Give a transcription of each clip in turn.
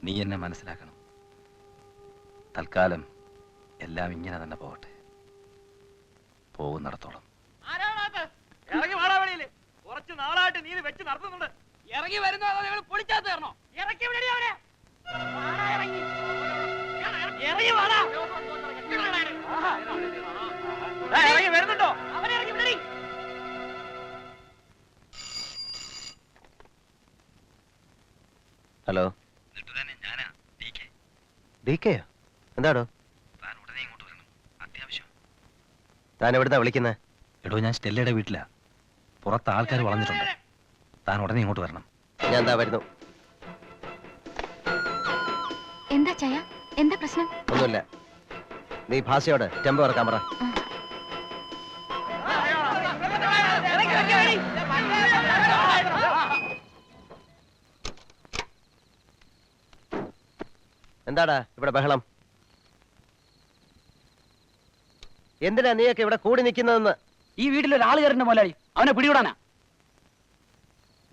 നീ എന്നെ മനസ്സിലാക്കണം. തൽക്കാലം എല്ലാം ഇങ്ങനെ തന്നെ പോകട്ടെ. പോകുന്നിടത്തോളം. ഇറങ്ങി വാടാ വെളിയില്. കുറച്ച് നാളായിട്ട് നീ വെച്ച് നടത്തുന്നുണ്ട്. ഇറങ്ങി വരുന്നോ പൊളിച്ചാത്ത തരണോ? ഇറക്കി വിടടി അവനെ. ഇറങ്ങി വാടാ. ഇറങ്ങി വരുന്നുണ്ടോ? അവനെ ഇറങ്ങി വിടടി. ഹലോ, എന്താടോ? താൻ എവിടുന്നാ വിളിക്കുന്നത്? എടോ, ഞാൻ സ്റ്റെല്ലയുടെ വീട്ടിലാ. പുറത്ത് ആൾക്കാർ വളഞ്ഞിട്ടുണ്ട്. താൻ ഉടനെ ഇങ്ങോട്ട് വരണം. ഞാൻ എന്താ വരുന്നു. എന്താ ചായ? എന്താ പ്രശ്നം? ഒന്നുമില്ല. നീ ഭാഷയോട് ടെമ്പോ ഇറക്കാൻ പറ. എന്താടാ ഇവിടെ ബഹളം? എന്തിനാ നീയൊക്കെ ഇവിടെ കൂടി നിൽക്കുന്നതെന്ന്? ഈ വീട്ടിലൊരാൾ കയറുന്ന മുതലാളി, അവനെ പിടികൂടാനാ.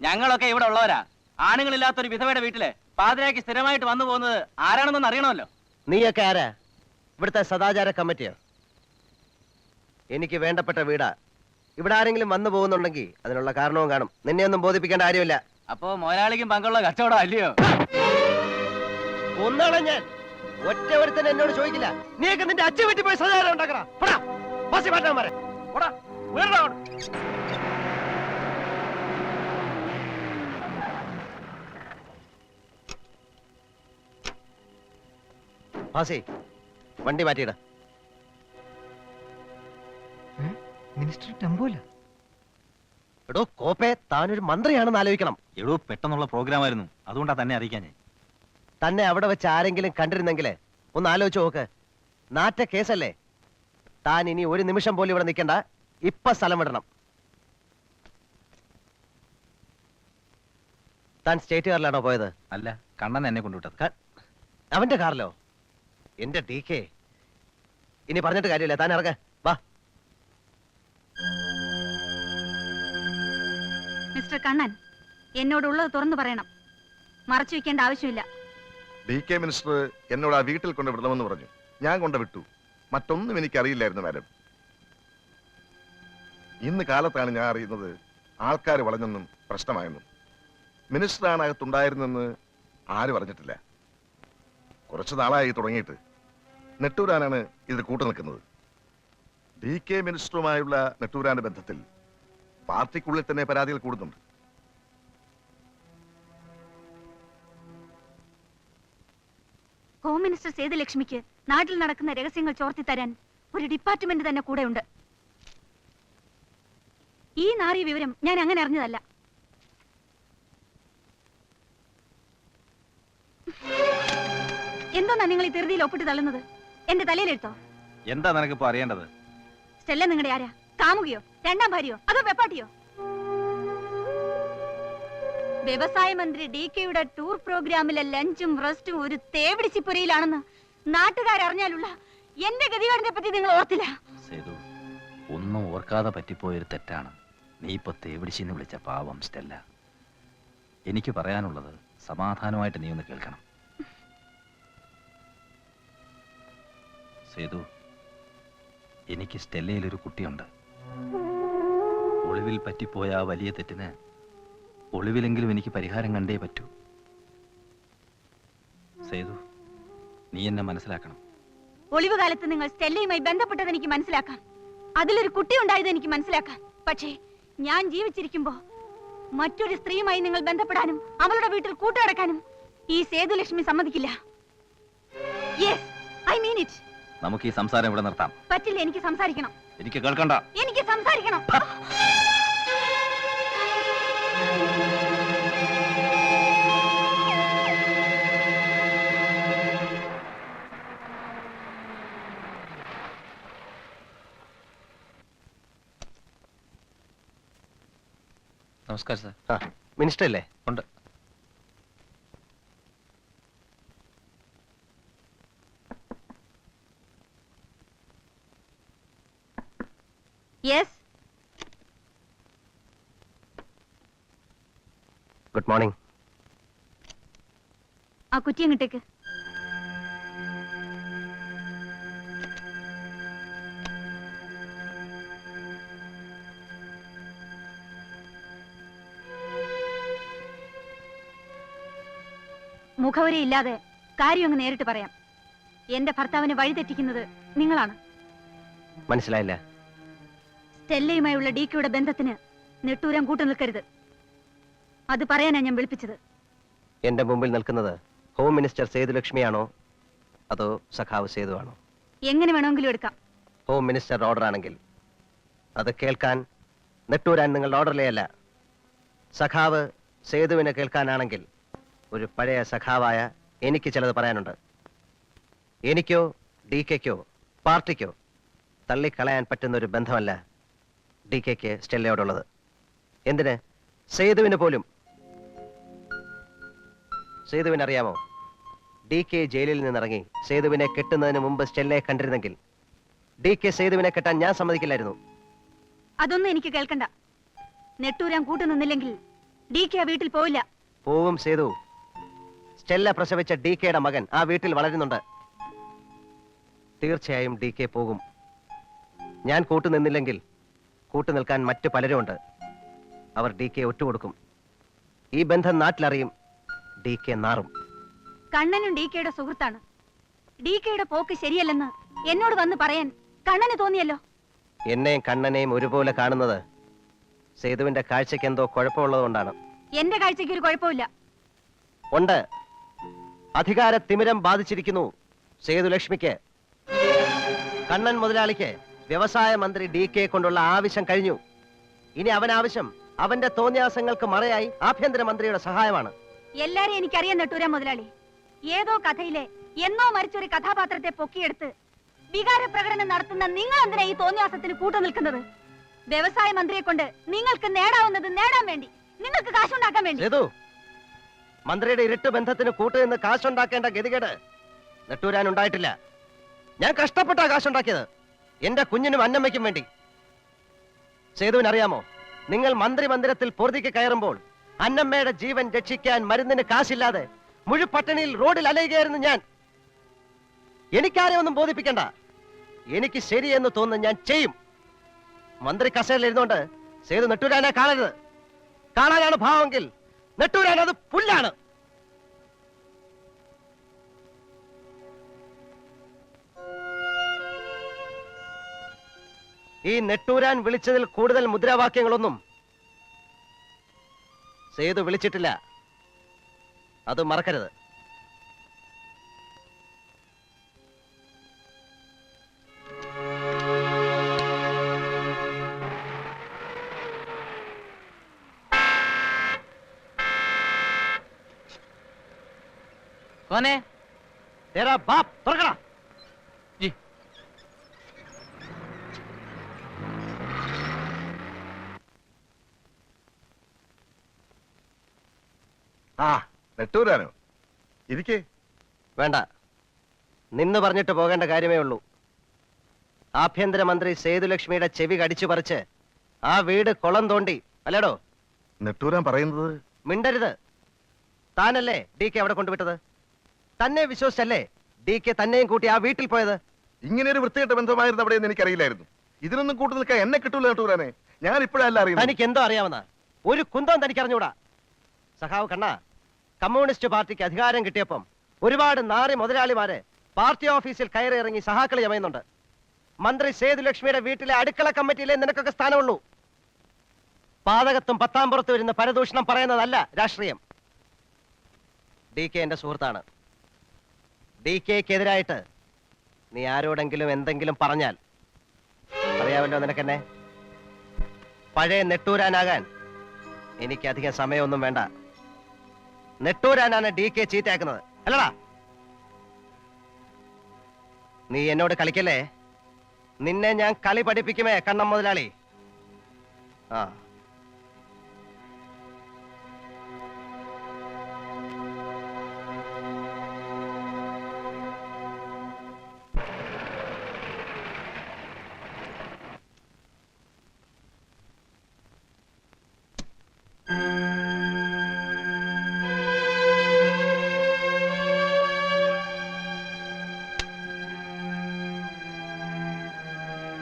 ഞങ്ങളൊക്കെ ഇവിടെ ഉള്ളവരാ. ആണുങ്ങളില്ലാത്തൊരു വിധവയുടെ വീട്ടില് പാതിരാക്കി സ്ഥിരമായിട്ട് വന്നു പോകുന്നത് ആരാണെന്നൊന്ന് അറിയണമല്ലോ. നീയൊക്കെ ആരാ? ഇവിടുത്തെ സദാചാര കമ്മിറ്റിയോ? എനിക്ക് വേണ്ടപ്പെട്ട വീടാ. ഇവിടെ ആരെങ്കിലും വന്നു പോകുന്നുണ്ടെങ്കിൽ അതിനുള്ള കാരണവും കാണും. നിന്നെ ഒന്നും ബോധിപ്പിക്കേണ്ട കാര്യമില്ല. അപ്പോ മുതലാളിക്കും പങ്കുള്ള കച്ചവടം അല്ലയോ? ഒന്നാണ് ഞാൻ. ഒറ്റ ഒരുത്തൻ എന്നോട് ചോദിക്കില്ല. നീയൊക്കെ നിന്റെ അച്ഛൻ വീട്ടിൽ പോയി സദാചാരം ഉണ്ടാക്കടാ. വണ്ടി മാറ്റിയിട. മിനിസ്റ്റർ ടെമ്പോല. എടോ കോപ്പെ, താനൊരു മന്ത്രിയാണെന്ന് ആലോചിക്കണം. എടോ, പെട്ടെന്നുള്ള പ്രോഗ്രാം ആയിരുന്നു, അതുകൊണ്ടാ തന്നെ അറിയിക്കാൻ ഞാൻ. തന്നെ അവിടെ വെച്ച് ആരെങ്കിലും കണ്ടിരുന്നെങ്കില് ഒന്ന് ആലോചിച്ച് നോക്ക്. നാറ്റ കേസല്ലേ. താൻ ഇനി ഒരു നിമിഷം പോലും ഇവിടെ നിൽക്കണ്ട. ഇപ്പൊ സ്ഥലം വിടണം. താൻ സ്റ്റേറ്റ് കാറിലാണോ പോയത്? അല്ല, കണ്ണൻ എന്നെ കൊണ്ടുവിട്ടത്. അവന്റെ കാറിലോ? എന്റെ ഡി കെ, ഇനി പറഞ്ഞിട്ട് കാര്യമില്ല. താൻ ഇറങ്ങ. വാ. മിസ്റ്റർ കണ്ണൻ, എന്നോടുള്ളത് തുറന്നു പറയണം. മറച്ചു വെക്കേണ്ട ആവശ്യമില്ല. ഡി കെ മിനിസ്റ്റർ എന്നോട് ആ വീട്ടിൽ കൊണ്ട് വിടണമെന്ന് പറഞ്ഞു. ഞാൻ കൊണ്ട് വിട്ടു. മറ്റൊന്നും എനിക്കറിയില്ലായിരുന്നു മാഡം. ഇന്ന് കാലത്താണ് ഞാൻ അറിയുന്നത് ആൾക്കാർ വളഞ്ഞെന്നും പ്രശ്നമായെന്നും. മിനിസ്റ്ററാണ് അകത്തുണ്ടായിരുന്നെന്ന് ആരും അറിഞ്ഞിട്ടില്ല. കുറച്ചു നാളായി തുടങ്ങിയിട്ട്. നെട്ടൂരാനാണ് ഇത് കൂട്ടു നിൽക്കുന്നത്. ഡി കെ മിനിസ്റ്ററുമായുള്ള നെട്ടൂരാന്റെ ബന്ധത്തിൽ പാർട്ടിക്കുള്ളിൽ തന്നെ പരാതികൾ കൂടുന്നുണ്ട്. ഹോം മിനിസ്റ്റർ സേതുലക്ഷ്മിക്ക് നാട്ടിൽ നടക്കുന്ന രഹസ്യങ്ങൾ ചോർത്തി തരാൻ ഒരു ഡിപ്പാർട്ട്മെന്റ് തന്നെ കൂടെയുണ്ട്. ഈ നാറിയ വിവരം ഞാൻ അങ്ങനെ അറിഞ്ഞതല്ല. എന്തോന്നാ നിങ്ങൾ ഈ ധൃതിയിൽ ഒപ്പിട്ട് തള്ളുന്നത്? എന്റെ തലയിലെടുത്തോ? എന്താ നിനക്കിപ്പോ അറിയേണ്ടത്? സ്റ്റെല്ല നിങ്ങളുടെ ആരാ? കാമുകയോ, രണ്ടാം ഭാര്യയോ, അതോ വെപ്പാട്ടിയോ? വ്യവസായ മന്ത്രി ഡി കെയുടെ ടൂർ പ്രോഗ്രാമിലെ ലഞ്ചും റെസ്റ്റും ഒരു തേവിടിച്ചിപ്പുരയിലാണെന്ന് നാട്ടുകാരറിഞ്ഞാലുള്ള എന്റെ ഗതികേടിനെ പറ്റി നിങ്ങൾ ഓർത്തില്ല. സേതു, ഒന്നും ഓർക്കാതെ പറ്റിപ്പോയൊരു തെറ്റാണ് നീ ഇപ്പൊ തേവിടിച്ചെന്ന് വിളിച്ച പാവം സ്റ്റെല്ല. എനിക്ക് പറയാനുള്ളത് സമാധാനമായിട്ട് നീ ഒന്ന് കേൾക്കണം. സേതു, എനിക്ക് സ്റ്റെല്ലയിലൊരു കുട്ടിയുണ്ട്. ഒളിവിൽ പറ്റിപ്പോയ ആ വലിയ തെറ്റിന് ഒളിവിലെങ്കിലും എനിക്ക് പരിഹാരം കണ്ടേ പറ്റൂ. സേതു, നീ എന്നെ മനസ്സിലാക്കണം. ഒളിവ് കാലത്ത് നിങ്ങൾ സ്റ്റെല്ലയുമായി ബന്ധപ്പെട്ടത് എനിക്ക് മനസ്സിലാക്കാം. അതിലൊരു കുട്ടി ഉണ്ടായത് എനിക്ക് മനസ്സിലാക്കാം. പക്ഷേ ഞാൻ ജീവിച്ചിരിക്കുമ്പോ മറ്റൊരു സ്ത്രീയുമായി നിങ്ങൾ ബന്ധപ്പെടാനും അവളുടെ വീട്ടിൽ കൂട്ടുകിടക്കാനും ഈ സേതുലക്ഷ്മി സമ്മതിക്കില്ല. Yes, I mean it. നമുക്ക് ഈ സംസാരം ഇവിടെ നിർത്താം. പറ്റില്ല, എനിക്ക് സംസാരിക്കണം. എനിക്ക് കേൾക്കണ്ട. എനിക്ക് സംസാരിക്കണം. നമസ്കാരം സാർ. മിനിസ്റ്റർ അല്ലേ? ഉണ്ട്. യെസ്. Good morning. ആ കുറ്റിയങ്ങിട്ടേക്ക്. മുഖവരയില്ലാതെ കാര്യം അങ്ങ് നേരിട്ട് പറയാം. എന്റെ ഭർത്താവിനെ വഴിതെറ്റിക്കുന്നത് നിങ്ങളാണ്. മനസ്സിലായില്ല. സ്റ്റെല്ലയുമായുള്ള ഡിക്കയുടെ ബന്ധത്തിന് നെട്ടൂരാൻ കൂട്ടു നിൽക്കരുത്. അത് പറയാനാ ഞാൻ വിളിപ്പിച്ചത്. എന്റെ മുമ്പിൽ നിൽക്കുന്നത് ഹോം മിനിസ്റ്റർ സേതുലക്ഷ്മിയാണോ അതോ സഖാവ് സേതു ആണോ? എങ്ങനെ വേണമെങ്കിലും എടുക്കാം. ഹോം മിനിസ്റ്റർ ഓർഡർ ആണെങ്കിൽ അത് കേൾക്കാൻ നെട്ടൂരാൻ നിങ്ങളുടെ ഓർഡറിലെയല്ല. സഖാവ് സേതുവിനെ കേൾക്കാനാണെങ്കിൽ ഒരു പഴയ സഖാവായ എനിക്ക് ചിലത് പറയാനുണ്ട്. എനിക്കോ ഡി കെക്കോ പാർട്ടിക്കോ തള്ളിക്കളയാൻ പറ്റുന്ന ഒരു ബന്ധമല്ല ഡി കെക്ക് സ്റ്റെല്ലയോടുള്ളത്. എന്തിന്? സേതുവിന് പോലും. സേതുവിനറിയാമോ, ഡി കെ ജയിലിൽ നിന്നിറങ്ങി സേതുവിനെ കെട്ടുന്നതിന് മുമ്പ് സ്റ്റെല്ലയെ കണ്ടിരുന്നെങ്കിൽ ഡി കെ സേതുവിനെ കെട്ടാൻ ഞാൻ സമ്മതിക്കില്ലായിരുന്നു. അതൊന്നും എനിക്ക് കേൾക്കണ്ട. നെട്ടൂരാൻ കൂട്ടു നിന്നില്ലെങ്കിൽ ഡി കെ ആ വീട്ടിൽ പോവില്ല. പോവും സേതു. സ്റ്റെല്ല പ്രസവിച്ച ഡി കെയുടെ മകൻ ആ വീട്ടിൽ വളരുന്നുണ്ട്. തീർച്ചയായും ഡി കെ പോകും. ഞാൻ കൂട്ടുനിന്നില്ലെങ്കിൽ കൂട്ടുനിൽക്കാൻ മറ്റു പലരുമുണ്ട്. അവർ ഡി കെ ഒറ്റുകൊടുക്കും. ഈ ബന്ധം നാട്ടിലറിയും. D K നാറും. കണ്ണനും ഡി കെയുടെ സുഹൃത്താണ്. ഡി കെയുടെ പോക്ക് ശരിയല്ലെന്ന് എന്നോട് വന്ന് പറയാൻ കണ്ണന് തോന്നിയല്ലോ. എന്നെയും കണ്ണനെയും ഒരുപോലെ കാണുന്നത് സേതുവിന്റെ കാഴ്ചയ്ക്ക് എന്തോ കുഴപ്പമുള്ളതുകൊണ്ടാണ്. എന്റെ കാഴ്ചയ്ക്ക് ഒരു കുഴപ്പമില്ല. ഉണ്ട്. അധികാര തിമിരം ബാധിച്ചിരിക്കുന്നു സേതുലക്ഷ്മിക്ക്. കണ്ണൻ മുതലാളിക്ക് വ്യവസായ മന്ത്രി ഡി കെ കൊണ്ടുള്ള ആവശ്യം കഴിഞ്ഞു. ഇനി അവൻ ആവശ്യം അവന്റെ തോന്നിയാസങ്ങൾക്ക് മറയായി ആഭ്യന്തരമന്ത്രിയുടെ സഹായമാണ്. എല്ലാരും എനിക്കറിയാൻ നെട്ടൂരാൻ മുതലാളി. ഏതോ കഥയിലെ എന്നോ മരിച്ചൊരു കഥാപാത്രത്തെ പൊക്കിയെടുത്ത് വികാര പ്രകടനം നടത്തുന്ന നിങ്ങൾ എന്തിനാ ഈ തോന്നിയാസത്തിന് കൂട്ടു നിൽക്കുന്നത്? വ്യവസായ മന്ത്രിയെ കൊണ്ട് നിങ്ങൾക്ക് നേടാവുന്നത് നേടാൻ വേണ്ടി, നിങ്ങൾക്ക് കാശുണ്ടാക്കാൻ വേണ്ടി. സേതു, മന്ത്രിയുടെ ഇരുട്ട് ബന്ധത്തിന് കൂട്ടുനിന്ന് കാശുണ്ടാക്കേണ്ട ഗതികേട് നെട്ടൂരാൻ ഉണ്ടായിട്ടില്ല. ഞാൻ കഷ്ടപ്പെട്ടാ കാശുണ്ടാക്കിയത്, എന്റെ കുഞ്ഞിനും അന്നമ്മയ്ക്കും വേണ്ടി. സേതുവിനറിയാമോ, നിങ്ങൾ മന്ത്രിമന്ദിരത്തിൽ പൊറുതിക്ക് കയറുമ്പോൾ അന്നമ്മയുടെ ജീവൻ രക്ഷിക്കാൻ മരുന്നിന് കാശില്ലാതെ മുഴുപട്ടണിയിൽ റോഡിൽ അലയുകയായിരുന്നു ഞാൻ. എനിക്കാരെ ഒന്നും ബോധിപ്പിക്കണ്ട. എനിക്ക് ശരിയെന്ന് തോന്നുന്നു ഞാൻ ചെയ്യും. മന്ത്രി കസേരയിൽ ഇരുന്നുകൊണ്ട് സേതു നെട്ടൂരാനെ കാണരുത്. കാണാനാണ് ഭാവമെങ്കിൽ നെട്ടൂരാൻ അത് പുല്ലാണ്. ഈ നെട്ടൂരാൻ വിളിച്ചതിൽ കൂടുതൽ മുദ്രാവാക്യങ്ങളൊന്നും സേതു വിളിച്ചിട്ടില്ല. അത് മറക്കരുത്. കോനെ तेरा बाप തുറക്കടാ. ജി ആ നെട്ടൂരാനോ? ഇരിക്കേ. വേണ്ട, നിന്ന് പറഞ്ഞിട്ട് പോകേണ്ട കാര്യമേ ഉള്ളൂ. ആഭ്യന്തരമന്ത്രി സേതുലക്ഷ്മിയുടെ ചെവി കടിച്ചു പറിച്ച് ആ വീട് കുളം തോണ്ടി അല്ലേടോ? നെട്ടൂരാൻ പറയുന്നത് മിണ്ടരുത്. താനല്ലേ ഡി കെ അവിടെ കൊണ്ടുവിട്ടത്? തന്നെ വിശ്വസിച്ചല്ലേ ഡി കെ തന്നെയും കൂട്ടി ആ വീട്ടിൽ പോയത്? ഇങ്ങനെ ഒരു വൃത്തികെട്ട ബന്ധമായിരുന്നു അവിടെയെന്ന് എനിക്കറിയില്ലായിരുന്നു. ഇതിനൊന്നും കൂട്ടു നിൽക്കാൻ എന്നെ കിട്ടൂല നെട്ടൂരാനെ. ഞാൻ ഇപ്പോഴല്ല അറിയുന്നത്. തനിക്ക് എന്തോ അറിയാവുന്ന ഒരു കുന്തം തനിക്ക് അറിഞ്ഞൂടാ. സഖാവ് കണ്ണ, കമ്മ്യൂണിസ്റ്റ് പാർട്ടിക്ക് അധികാരം കിട്ടിയപ്പം ഒരുപാട് നാറി മുതലാളിമാര് പാർട്ടി ഓഫീസിൽ കയറി ഇറങ്ങി സഹാക്കളി ചമയുന്നുണ്ട്. മന്ത്രി സേതുലക്ഷ്മിയുടെ വീട്ടിലെ അടുക്കള കമ്മിറ്റിയിലെ നിനക്കൊക്കെ സ്ഥാനമുള്ളൂ. പാതകത്തും പത്താം പുറത്ത് വരുന്ന പരദൂഷണം പറയുന്നതല്ല രാഷ്ട്രീയം. ഡി കെ എന്റെ സുഹൃത്താണ്. ഡി കെക്കെതിരായിട്ട് നീ ആരോടെങ്കിലും എന്തെങ്കിലും പറഞ്ഞാൽ അറിയാമല്ലോ നിനക്കെന്നെ. പഴയ നെട്ടൂരാനാകാൻ എനിക്കധികം സമയമൊന്നും വേണ്ട. നെട്ടൂരാനാണ് ഡി കെ ചീത്തയാക്കുന്നത്, അല്ലടാ? നീ എന്നോട് കളിക്കല്ലേ. നിന്നെ ഞാൻ കളി പഠിപ്പിക്കുമേ കണ്ണം മുതലാളി. ആ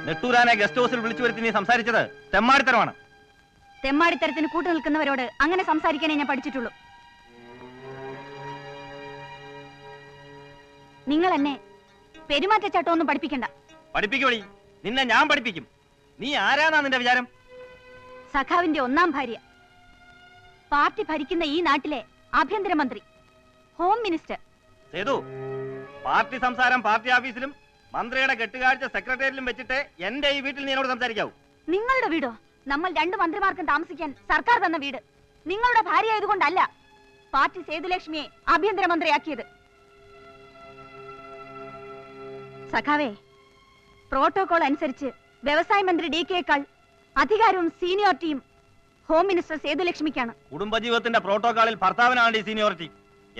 നെട്ടൂരാനെ ഗസ്റ്റ് ഹൗസിൽ വിളിച്ചു വരുത്തി നീ സംസാരിച്ചത് തെമ്മാടിത്തരമാണ്. തെമ്മാടിത്തരത്തിന് കൂട്ടു നിൽക്കുന്നവരോട് അങ്ങനെ സംസാരിക്കാനേ ഞാൻ പഠിച്ചിട്ടുള്ളൂ. നിങ്ങൾ എന്നെ പെരുമാറ്റച്ചട്ടമൊന്നും പഠിപ്പിക്കണ്ട. പഠിപ്പിക്കുവടി, നിന്നെ ഞാൻ പഠിപ്പിക്കും. നീ ആരാന്നാ നിന്റെ വിചാരം? സഖാവിന്റെ ഒന്നാം ഭാര്യ, പാർട്ടി ഭരിക്കുന്ന ഈ നാട്ടിലെ ആഭ്യന്തരമന്ത്രി, ഹോം മിനിസ്റ്റർ. സേതു, പാർട്ടി സംസാരം പാർട്ടി ഓഫീസിലും മന്ത്രിയുടെ കെട്ടുകാഴ്ച സെക്രട്ടേറിയറ്റിലും വെച്ചിട്ട് എന്റെ ഈ വീട്ടിൽ നീ എന്നോട് സംസാരിക്കാവൂ. നിങ്ങളുടെ വീടോ? നമ്മൾ 2 മന്ത്രിമാർക്കും താമസിക്കാൻ സർക്കാർ തന്ന വീട്. നിങ്ങളുടെ ഭാര്യ ആയതുകൊണ്ടല്ല പാർട്ടി സേതുലക്ഷ്മിയെ ആഭ്യന്തരമന്ത്രിയാക്കിയത്. സഖാവേ, പ്രോട്ടോകോൾ അനുസരിച്ച് വ്യവസായ മന്ത്രി DK-യേക്കാൾ അധികാരവും സീനിയോറിറ്റിയും ഹോം മിനിസ്റ്റർ സേതുലക്ഷ്മിക്കാണ്. കുടുംബജീവിതത്തിന്റെ പ്രോട്ടോകോളിൽ ഭർത്താവിനാണ് ഈ സീനിയോറിറ്റി.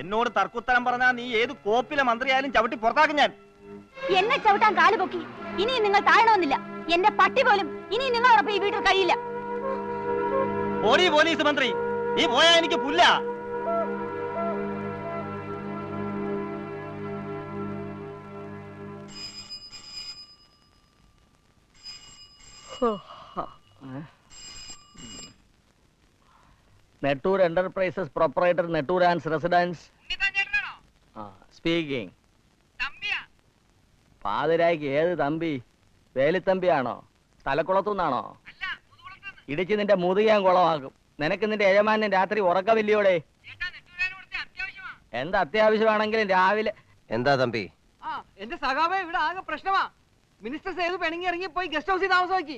എന്നോട് തർക്കുത്തരം പറഞ്ഞാൽ നീ ഏത് കോപ്പിലെ മന്ത്രിയായാലും ചവിട്ടി പുറത്താക്കും ഞാൻ. എന്നെ ചവിട്ടാൻ കാലുപൊക്കി ഇനിയും നിങ്ങൾ താഴണമെന്നില്ല. എന്റെ പട്ടി പോലും ഇനി നിങ്ങളോടൊപ്പം ഈ വീട്ടിൽ കഴിയില്ല. പോലീസ് മന്ത്രി, നീ പോയാ എനിക്ക് പുല്ല. Nettoor enterprises proprietor Nettoor and residence speaking. പാതിരായ്ക്ക് ഏത് തമ്പി? വേലിത്തമ്പിയാണോ? തലക്കുളത്തുനിന്നാണോ? ഇടിച്ച് നിന്റെ മുതുകാൻ കുളമാക്കും. നിനക്ക് നിന്റെ യജമാനൻ രാത്രി ഉറക്കമില്ലയോടെ? എന്താ അത്യാവശ്യമാണെങ്കിലും രാവിലെ. എന്താ തമ്പി? എന്റെ സഖാവേ, ഇവിടെ ആകെ പ്രശ്നമാ. മിനിസ്റ്റർ സേതു പിണങ്ങി ഇറങ്ങി പോയി ഗസ്റ്റ് ഹൗസിൽ താമസമാക്കി.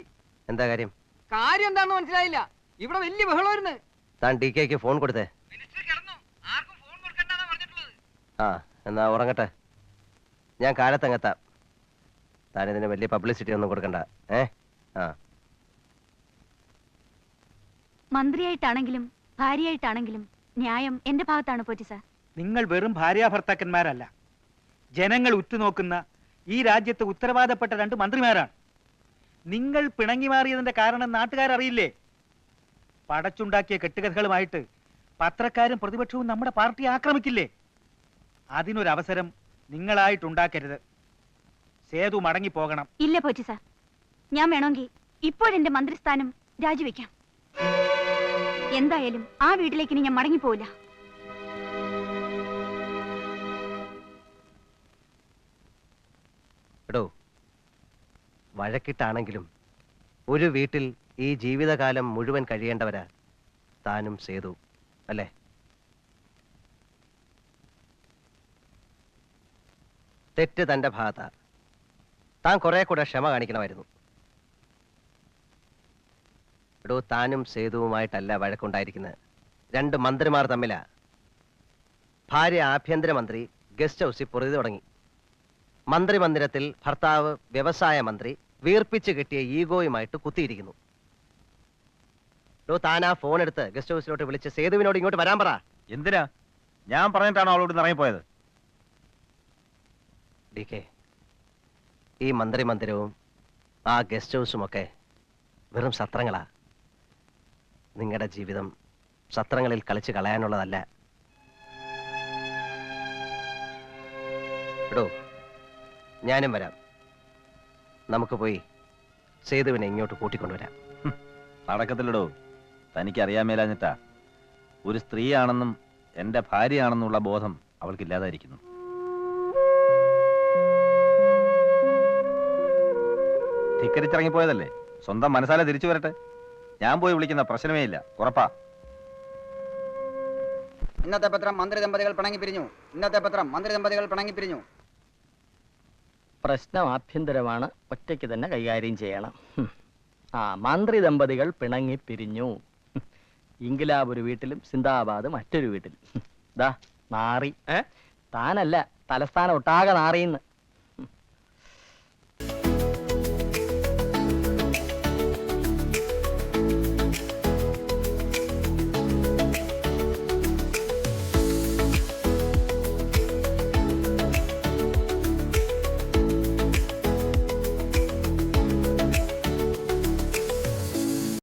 എന്താ കാര്യം? കാര്യം എന്താണെന്ന് മനസ്സിലായില്ല. ഇവിടെ വലിയ ബഹളമായിരുന്നു. താൻ DK-ക്ക് ഫോൺ കൊടുത്തേ? മിനിസ്റ്റർ കിടന്നു, ആർക്കും ഫോൺ കൊടുക്കണ്ടെന്നാ പറഞ്ഞിട്ടുള്ളത്. ആ, എന്നാ ഉറങ്ങട്ടെ. ഞാൻ കാലത്തങ്ങെത്താം. താൻ ഇതിന് വലിയ പബ്ലിസിറ്റി ഒന്നും കൊടുക്കണ്ട. ആ, മന്ത്രിയായിട്ടാണെങ്കിലും ഭാര്യയായിട്ടാണെങ്കിലും ന്യായം എന്റെ ഭാഗത്താണ് പോറ്റി സാർ. നിങ്ങൾ വെറും ഭാര്യാഭർത്താക്കന്മാരല്ല, ജനങ്ങൾ ഉറ്റുനോക്കുന്ന ഈ രാജ്യത്ത് ഉത്തരവാദപ്പെട്ട 2 മന്ത്രിമാരാണ്. നിങ്ങൾ പിണങ്ങി മാറിയതിന്റെ കാരണം നാട്ടുകാരറിയില്ലേ? പടച്ചുണ്ടാക്കിയ കെട്ടുകഥകളുമായിട്ട് പത്രക്കാരും പ്രതിപക്ഷവും നമ്മുടെ പാർട്ടി ആക്രമിക്കില്ലേ? അതിനൊരവസരം നിങ്ങളായിട്ടുണ്ടാക്കരുത്. സേതു മടങ്ങി പോകണം. ഇല്ല പോറ്റി സാർ, ഞാൻ വേണമെങ്കിൽ ഇപ്പോഴെന്റെ മന്ത്രിസ്ഥാനം രാജിവെക്കാം. എന്തായാലും ആ വീട്ടിലേക്ക് ഇനി ഞാൻ മടങ്ങിപ്പോവില്ല. എടോ, വഴക്കിട്ടാണെങ്കിലും ഒരു വീട്ടിൽ ഈ ജീവിതകാലം മുഴുവൻ കഴിയേണ്ടവരാ താനും സേതു, അല്ലേ? തെറ്റ് തന്റെ ഭാഗത്താ. താൻ കുറെ കൂടെ ക്ഷമ കാണിക്കണമായിരുന്നു. എടോ, താനും സേതുവുമായിട്ടല്ല വഴക്കുണ്ടായിരിക്കുന്നത്. 2 മന്ത്രിമാർ തമ്മിലാ. ഭാര്യ ആഭ്യന്തരമന്ത്രി ഗസ്റ്റ് ഹൗസിൽ പൊറുതി തുടങ്ങി. മന്ത്രിമന്ദിരത്തിൽ ഭർത്താവ് വ്യവസായ മന്ത്രി വീർപ്പിച്ച് കെട്ടിയ ഈഗോയുമായിട്ട് കുത്തിയിരിക്കുന്നു. താൻ ആ ഫോൺ എടുത്ത് ഗസ്റ്റ് ഹൗസിലോട്ട് വിളിച്ച് സേതുവിനോട് ഇങ്ങോട്ട് വരാൻ പറ. എന്തിനാ? ഞാൻ പറഞ്ഞിട്ടാണോ അവളോട് ഇറങ്ങിപ്പോയത്? DK, ഈ മന്ത്രിമന്ദിരവും ആ ഗസ്റ്റ് ഹൗസും ഒക്കെ വെറും സത്രങ്ങളാ. നിങ്ങളുടെ ജീവിതം സത്രങ്ങളിൽ കളിച്ച് കളയാനുള്ളതല്ല. എടോ, ഞാനും വരാം. നമുക്ക് പോയി സേതുവിനെ ഇങ്ങോട്ട് കൂട്ടിക്കൊണ്ടുവരാം. നടക്കത്തില്ലടോ. തനിക്കറിയാൻ മേലാഞ്ഞിട്ടാ. ഒരു സ്ത്രീയാണെന്നും എന്റെ ഭാര്യയാണെന്നുള്ള ബോധം അവൾക്കില്ലാതായിരിക്കുന്നു. ധിക്കരിച്ചിറങ്ങിപ്പോയതല്ലേ, സ്വന്തം മനസ്സാലെ തിരിച്ചു വരട്ടെ. ഞാൻ പോയി വിളിക്കുന്ന പ്രശ്നമേ ഇല്ല, ഉറപ്പാ. ഇന്നത്തെ പത്രം മന്ത്രി ദമ്പതികൾ പിണങ്ങി പിരിഞ്ഞു. ഇന്നത്തെ പത്രം മന്ത്രി ദമ്പതികൾ പിണങ്ങി പിരിഞ്ഞു. പ്രശ്നം ആഭ്യന്തരമാണ്, ഒറ്റയ്ക്ക് തന്നെ കൈകാര്യം ചെയ്യണം. മന്ത്രി ദമ്പതികൾ പിണങ്ങി പിരിഞ്ഞു. ഇംഗ്ലാബ് ഒരു വീട്ടിലും സിന്ദാബാദ് മറ്റൊരു വീട്ടിലും. ദാ നാറി. താനല്ല, തലസ്ഥാനം ഒട്ടാകെ നാറിയെന്ന്.